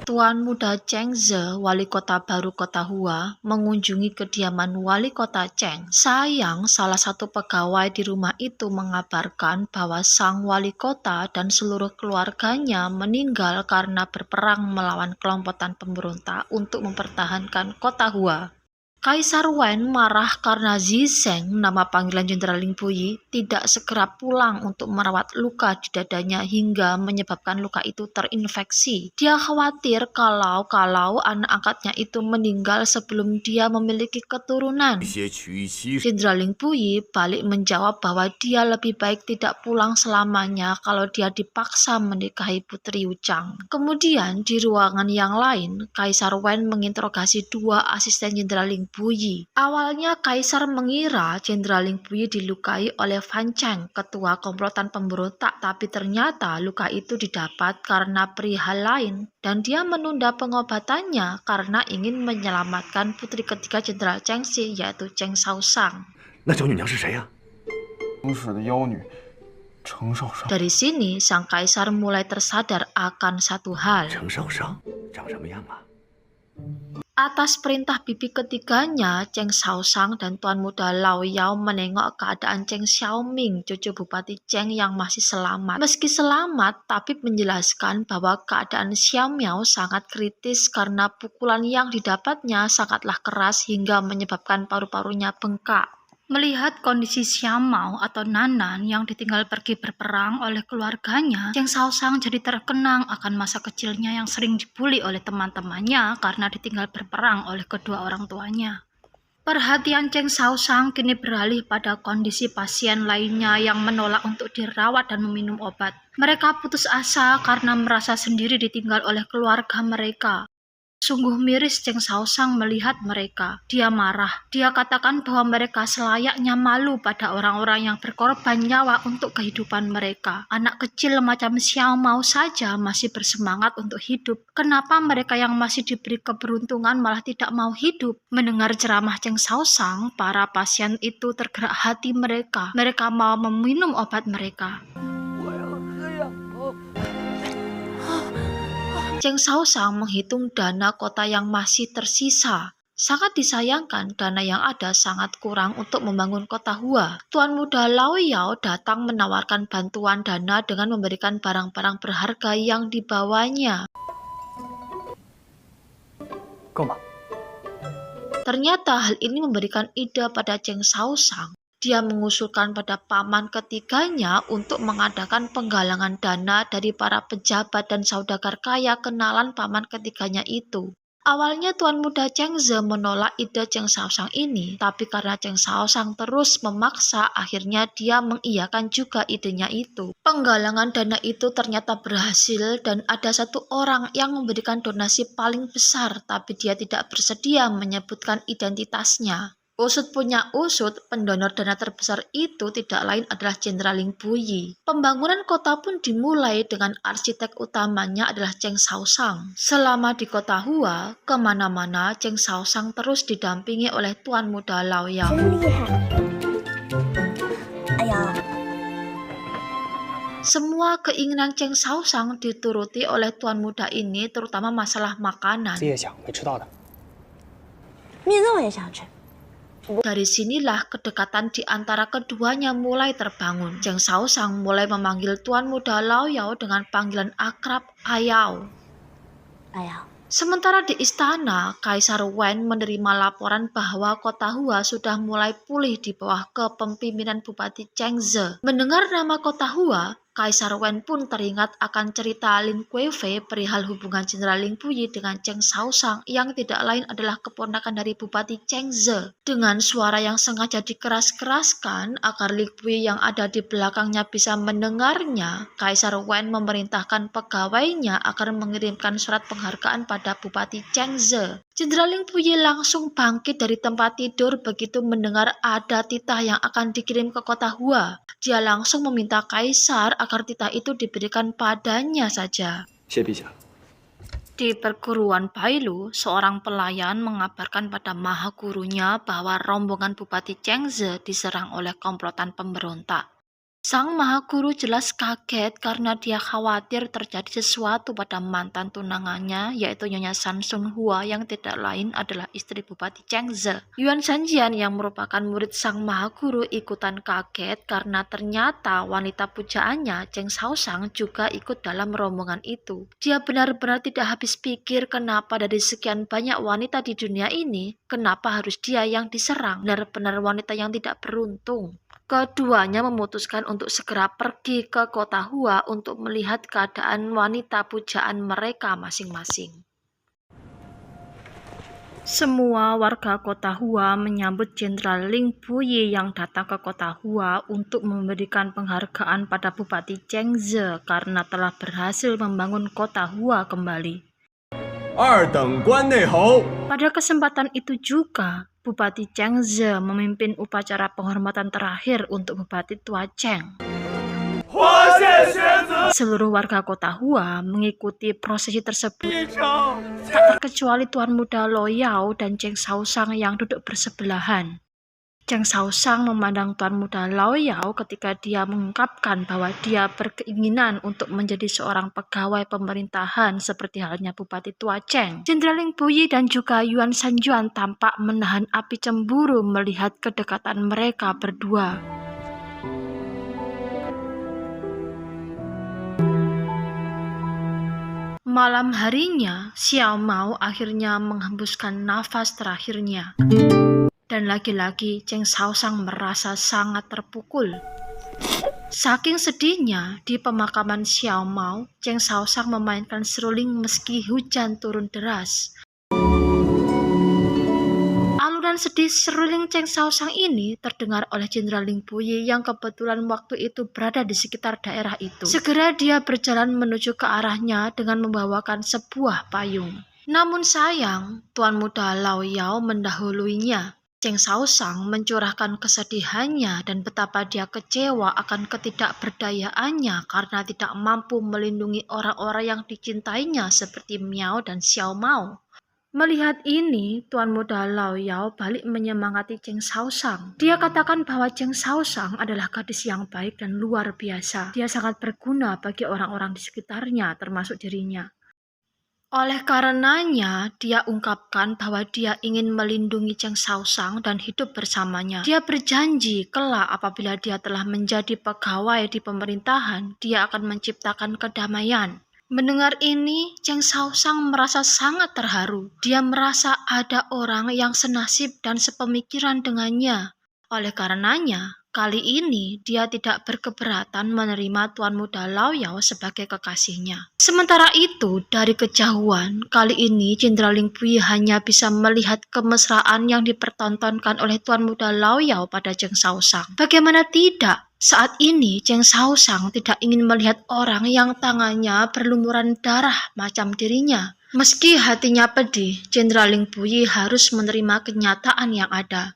Tuan Muda Cheng Ze, wali kota baru kota Hua, mengunjungi kediaman wali kota Cheng. Sayang, salah satu pegawai di rumah itu mengabarkan bahwa sang wali kota dan seluruh keluarganya meninggal karena berperang melawan kelompokan pemberontak untuk mempertahankan kota Hua. Kaisar Wen marah karena Zi Zheng, nama panggilan Jenderal Ling Puyi, tidak segera pulang untuk merawat luka di dadanya hingga menyebabkan luka itu terinfeksi. Dia khawatir kalau anak angkatnya itu meninggal sebelum dia memiliki keturunan. Jenderal Ling Puyi balik menjawab bahwa dia lebih baik tidak pulang selamanya kalau dia dipaksa menikahi Putri Wuchang. Kemudian di ruangan yang lain, Kaisar Wen menginterogasi dua asisten Jenderal Ling Puyi. Awalnya Kaisar mengira Jenderal Ling Puyi dilukai oleh Fan Cheng, ketua komplotan pemberontak, tapi ternyata luka itu didapat karena perihal lain dan dia menunda pengobatannya karena ingin menyelamatkan putri ketiga Jenderal Cheng Xi, yaitu Cheng Shaoshang. Dari sini, sang kaisar mulai tersadar akan satu hal. Atas perintah bibi ketiganya, Cheng Shaoshang dan Tuan Muda Lao Yao menengok keadaan Cheng Xiaoming, cucu Bupati Cheng yang masih selamat. Meski selamat, Tabib menjelaskan bahwa keadaan Xiao Miao sangat kritis karena pukulan yang didapatnya sangatlah keras hingga menyebabkan paru-parunya bengkak. Melihat kondisi Xiao Mao atau Nanan yang ditinggal pergi berperang oleh keluarganya, Cheng Shaoshang jadi terkenang akan masa kecilnya yang sering dibuli oleh teman-temannya karena ditinggal berperang oleh kedua orang tuanya. Perhatian Cheng Shaoshang kini beralih pada kondisi pasien lainnya yang menolak untuk dirawat dan meminum obat. Mereka putus asa karena merasa sendiri ditinggal oleh keluarga mereka. Sungguh miris Cheng Shaoshang melihat mereka. Dia marah. Dia katakan bahwa mereka selayaknya malu pada orang-orang yang berkorban nyawa untuk kehidupan mereka. Anak kecil macam Xiao Mao saja masih bersemangat untuk hidup. Kenapa mereka yang masih diberi keberuntungan malah tidak mau hidup? Mendengar ceramah Cheng Shaoshang, para pasien itu tergerak hati mereka. Mereka mau meminum obat mereka. Cheng Shaoshang menghitung dana kota yang masih tersisa. Sangat disayangkan dana yang ada sangat kurang untuk membangun kota Hua. Tuan Muda Lao Yao datang menawarkan bantuan dana dengan memberikan barang-barang berharga yang dibawanya. Ternyata hal ini memberikan ide pada Cheng Shaoshang. Dia mengusulkan pada paman ketiganya untuk mengadakan penggalangan dana dari para pejabat dan saudagar kaya kenalan paman ketiganya itu. Awalnya Tuan Muda Cheng Ze menolak ide Cheng Shaoshang ini, tapi karena Cheng Shaoshang terus memaksa, akhirnya dia mengiyakan juga idenya itu. Penggalangan dana itu ternyata berhasil dan ada satu orang yang memberikan donasi paling besar, tapi dia tidak bersedia menyebutkan identitasnya. Usut punya usut, pendonor dana terbesar itu tidak lain adalah Jenderal Ling Puyi. Pembangunan kota pun dimulai dengan arsitek utamanya adalah Cheng Shaoshang. Selama di kota Hua, kemana-mana Cheng Shaoshang terus didampingi oleh Tuan Muda Lao Yao. Semua keinginan Cheng Shaoshang dituruti oleh Tuan Muda ini, terutama masalah makanan. Dari sinilah kedekatan di antara keduanya mulai terbangun. Cheng Shaoshang mulai memanggil Tuan Muda Lao Yao dengan panggilan akrab Ayao. Sementara di istana, Kaisar Wen menerima laporan bahwa kota Hua sudah mulai pulih di bawah kepemimpinan Bupati Cheng Ze. Mendengar nama kota Hua, Kaisar Wen pun teringat akan cerita Lin Kuei-fei perihal hubungan Jenderal Ling Puyi dengan Cheng Shaoshang yang tidak lain adalah keponakan dari Bupati Cheng Ze. Dengan suara yang sengaja dikeras-keraskan agar Ling Puyi yang ada di belakangnya bisa mendengarnya, Kaisar Wen memerintahkan pegawainya agar mengirimkan surat penghargaan pada Bupati Cheng Ze. Jenderal Ling Puyi langsung bangkit dari tempat tidur begitu mendengar ada titah yang akan dikirim ke kota Hua. Dia langsung meminta Kaisar agar titah itu diberikan padanya saja. Di perguruan Bailu, seorang pelayan mengabarkan pada maha gurunya bahwa rombongan Bupati Cheng Ze diserang oleh komplotan pemberontak. Sang Maha Guru jelas kaget karena dia khawatir terjadi sesuatu pada mantan tunangannya, yaitu Nyonya Sansun Hua yang tidak lain adalah istri Bupati Chengze. Yuan Sanjian yang merupakan murid Sang Maha Guru ikutan kaget karena ternyata wanita pujaannya Cheng Shaoshang juga ikut dalam rombongan itu. Dia benar-benar tidak habis pikir kenapa dari sekian banyak wanita di dunia ini, kenapa harus dia yang diserang. Benar-benar wanita yang tidak beruntung. Keduanya memutuskan untuk segera pergi ke kota Hua untuk melihat keadaan wanita pujaan mereka masing-masing. Semua warga kota Hua menyambut Jenderal Ling Puyi yang datang ke kota Hua untuk memberikan penghargaan pada Bupati Chengze karena telah berhasil membangun kota Hua kembali. Pada kesempatan itu juga, Bupati Chengze memimpin upacara penghormatan terakhir untuk Bupati Tua Cheng. Seluruh warga kota Hua mengikuti prosesi tersebut, tak terkecuali Tuan Muda Lo Yao dan Cheng Shaoshang yang duduk bersebelahan. Cheng Shaoshang memandang Tuan Muda Lo Yao ketika dia mengungkapkan bahwa dia berkeinginan untuk menjadi seorang pegawai pemerintahan seperti halnya Bupati Tua Cheng. Jenderal Ling Puyi dan juga Yuan Sanjuan tampak menahan api cemburu melihat kedekatan mereka berdua. Malam harinya, Xiao Mao akhirnya menghembuskan nafas terakhirnya. Dan lagi-lagi Cheng Shaoshang merasa sangat terpukul. Saking sedihnya, di pemakaman Xiao Mao, Cheng Shaoshang memainkan seruling meski hujan turun deras. Alunan sedih seruling Cheng Shaoshang ini terdengar oleh Jenderal Ling Puyi yang kebetulan waktu itu berada di sekitar daerah itu. Segera dia berjalan menuju ke arahnya dengan membawakan sebuah payung. Namun sayang, Tuan Muda Lo Yao mendahuluinya. Cheng Shaoshang mencurahkan kesedihannya dan betapa dia kecewa akan ketidakberdayaannya karena tidak mampu melindungi orang-orang yang dicintainya seperti Miao dan Xiao Mao. Melihat ini, Tuan Muda Lo Yao balik menyemangati Cheng Shaoshang. Dia katakan bahwa Cheng Shaoshang adalah gadis yang baik dan luar biasa. Dia sangat berguna bagi orang-orang di sekitarnya, termasuk dirinya. Oleh karenanya, dia ungkapkan bahwa dia ingin melindungi Cheng Shaoshang dan hidup bersamanya. Dia berjanji kelak apabila dia telah menjadi pegawai di pemerintahan, dia akan menciptakan kedamaian. Mendengar ini, Cheng Shaoshang merasa sangat terharu. Dia merasa ada orang yang senasib dan sepemikiran dengannya. Oleh karenanya, kali ini dia tidak berkeberatan menerima Tuan Muda Lo Yao sebagai kekasihnya. Sementara itu, dari kejauhan, kali ini Jenderal Ling Puyi hanya bisa melihat kemesraan yang dipertontonkan oleh Tuan Muda Lo Yao pada Cheng Shaoshang. Bagaimana tidak? Saat ini Cheng Shaoshang tidak ingin melihat orang yang tangannya berlumuran darah macam dirinya. Meski hatinya pedih, Jenderal Ling Puyi harus menerima kenyataan yang ada.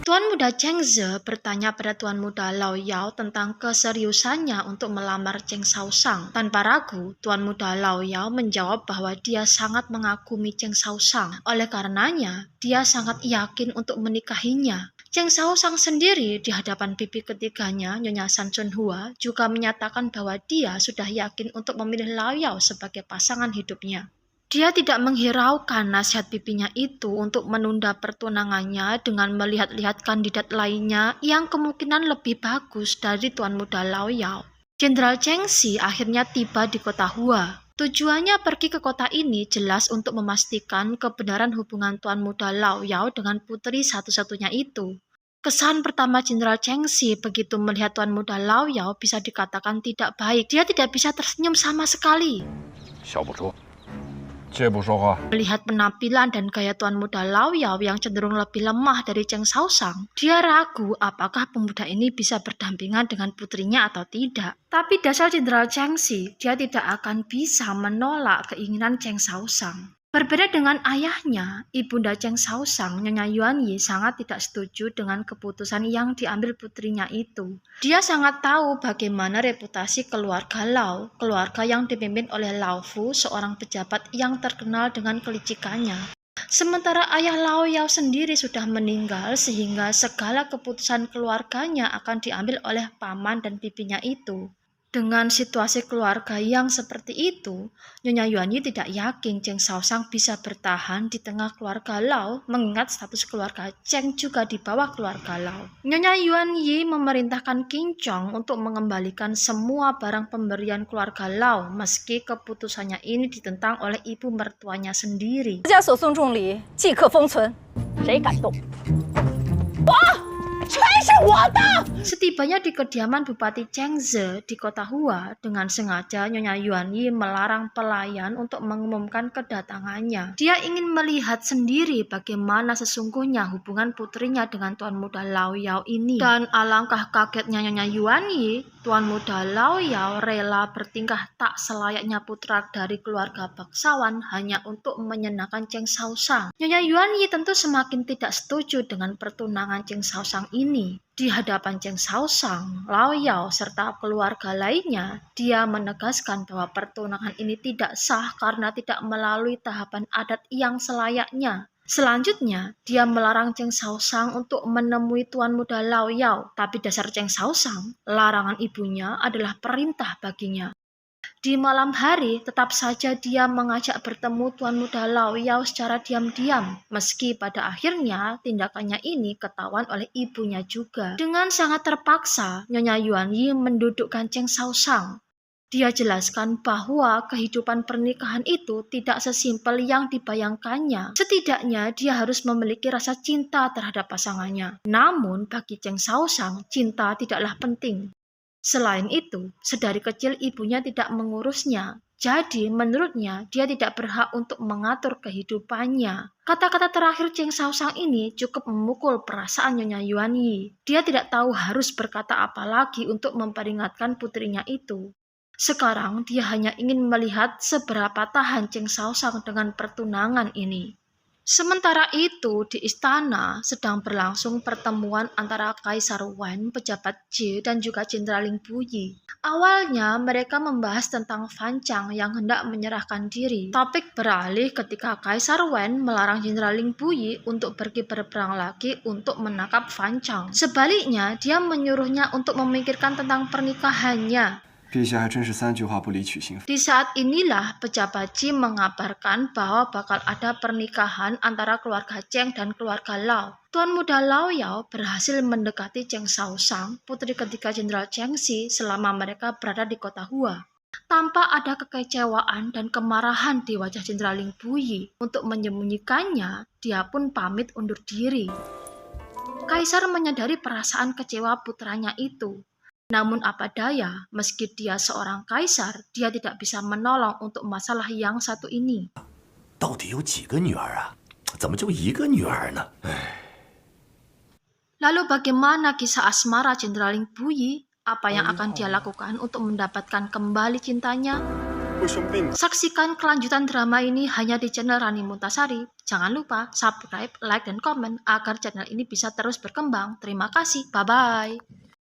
Tuan Muda Chengze bertanya pada Tuan Muda Lo Yao tentang keseriusannya untuk melamar Cheng Shaoshang. Tanpa ragu, Tuan Muda Lo Yao menjawab bahwa dia sangat mengagumi Cheng Shaoshang. Oleh karenanya, dia sangat yakin untuk menikahinya. Cheng Shaoshang sendiri di hadapan bibi ketiganya, Nyonya Sansun Hua, juga menyatakan bahwa dia sudah yakin untuk memilih Lo Yao sebagai pasangan hidupnya. Dia tidak menghiraukan nasihat bibinya itu untuk menunda pertunangannya dengan melihat-lihat kandidat lainnya yang kemungkinan lebih bagus dari Tuan Muda Lo Yao. Jenderal Cheng Xi akhirnya tiba di kota Hua. Tujuannya pergi ke kota ini jelas untuk memastikan kebenaran hubungan Tuan Muda Lo Yao dengan putri satu-satunya itu. Kesan pertama Jenderal Cheng Xi begitu melihat Tuan Muda Lo Yao bisa dikatakan tidak baik. Dia tidak bisa tersenyum sama sekali. Melihat penampilan dan gaya Tuan Muda Lo Yao yang cenderung lebih lemah dari Cheng Shaoshang, dia ragu apakah pemuda ini bisa berdampingan dengan putrinya atau tidak. Tapi dasar Jenderal Cheng Xi, dia tidak akan bisa menolak keinginan Cheng Shaoshang. Berbeda dengan ayahnya, Ibunda Cheng Shaoshang, Nyonya Yuan Yi sangat tidak setuju dengan keputusan yang diambil putrinya itu. Dia sangat tahu bagaimana reputasi keluarga Lau, keluarga yang dipimpin oleh Lau Fu, seorang pejabat yang terkenal dengan kelicikannya. Sementara ayah Lao Yao sendiri sudah meninggal sehingga segala keputusan keluarganya akan diambil oleh paman dan bibinya itu. Dengan situasi keluarga yang seperti itu, Nyonya Yuanyi tidak yakin Cheng Shaoshang bisa bertahan di tengah keluarga Lao, mengingat status keluarga Cheng juga di bawah keluarga Lao. Nyonya Yuanyi memerintahkan Qin Chong untuk mengembalikan semua barang pemberian keluarga Lao, meski keputusannya ini ditentang oleh ibu mertuanya sendiri. Setibanya di kediaman Bupati Chengze di kota Hua, dengan sengaja Nyonya Yuanyi melarang pelayan untuk mengumumkan kedatangannya. Dia ingin melihat sendiri bagaimana sesungguhnya hubungan putrinya dengan Tuan Muda Lao Yao ini. Dan alangkah kagetnya Nyonya Yuanyi, Tuan Muda Lao Yao rela bertingkah tak selayaknya putra dari keluarga bangsawan hanya untuk menyenangkan Cheng Shaoshang. Nyonya Yuanyi tentu semakin tidak setuju dengan pertunangan Cheng Shaoshang ini. Di hadapan Cheng Shaoshang, Lao Yao serta keluarga lainnya, dia menegaskan bahwa pertunangan ini tidak sah karena tidak melalui tahapan adat yang selayaknya. Selanjutnya, dia melarang Cheng Shaoshang untuk menemui Tuan Muda Lao Yao, tapi dasar Cheng Shaoshang, larangan ibunya adalah perintah baginya. Di malam hari, tetap saja dia mengajak bertemu Tuan Muda Lao Yao secara diam-diam, meski pada akhirnya tindakannya ini ketahuan oleh ibunya juga. Dengan sangat terpaksa, Nyonya Yuanyi mendudukkan Cheng Shaoshang. Dia jelaskan bahwa kehidupan pernikahan itu tidak sesimpel yang dibayangkannya. Setidaknya dia harus memiliki rasa cinta terhadap pasangannya. Namun bagi Cheng Shaoshang, cinta tidaklah penting. Selain itu, sedari kecil ibunya tidak mengurusnya. Jadi, menurutnya, dia tidak berhak untuk mengatur kehidupannya. Kata-kata terakhir Cheng Shaoshang ini cukup memukul perasaan Nyonya Yuanyi. Dia tidak tahu harus berkata apa lagi untuk memperingatkan putrinya itu. Sekarang, dia hanya ingin melihat seberapa tahan Cheng Shaoshang dengan pertunangan ini. Sementara itu, di istana sedang berlangsung pertemuan antara Kaisar Wen, pejabat Jie, dan juga Jenderal Ling Puyi. Awalnya, mereka membahas tentang Fan Chang yang hendak menyerahkan diri. Topik beralih ketika Kaisar Wen melarang Jenderal Ling Puyi untuk pergi berperang lagi untuk menangkap Fan Chang. Sebaliknya, dia menyuruhnya untuk memikirkan tentang pernikahannya. Di saat inilah pejabat Jie mengabarkan bahwa bakal ada pernikahan antara keluarga Cheng dan keluarga Lao. Tuan Muda Lao Yao berhasil mendekati Cheng Shaoshang, putri ketiga Jenderal Cheng Xi, selama mereka berada di kota Hua. Tanpa ada kekecewaan dan kemarahan di wajah Jenderal Ling Puyi, untuk menyembunyikannya, dia pun pamit undur diri. Kaisar menyadari perasaan kecewa putranya itu. Namun apa daya, meski dia seorang kaisar, dia tidak bisa menolong untuk masalah yang satu ini. Lalu bagaimana kisah asmara Jenderal Ling Puyi? Apa yang akan dia lakukan untuk mendapatkan kembali cintanya? Saksikan kelanjutan drama ini hanya di channel Rani Muntasari. Jangan lupa subscribe, like, dan komen agar channel ini bisa terus berkembang. Terima kasih. Bye-bye.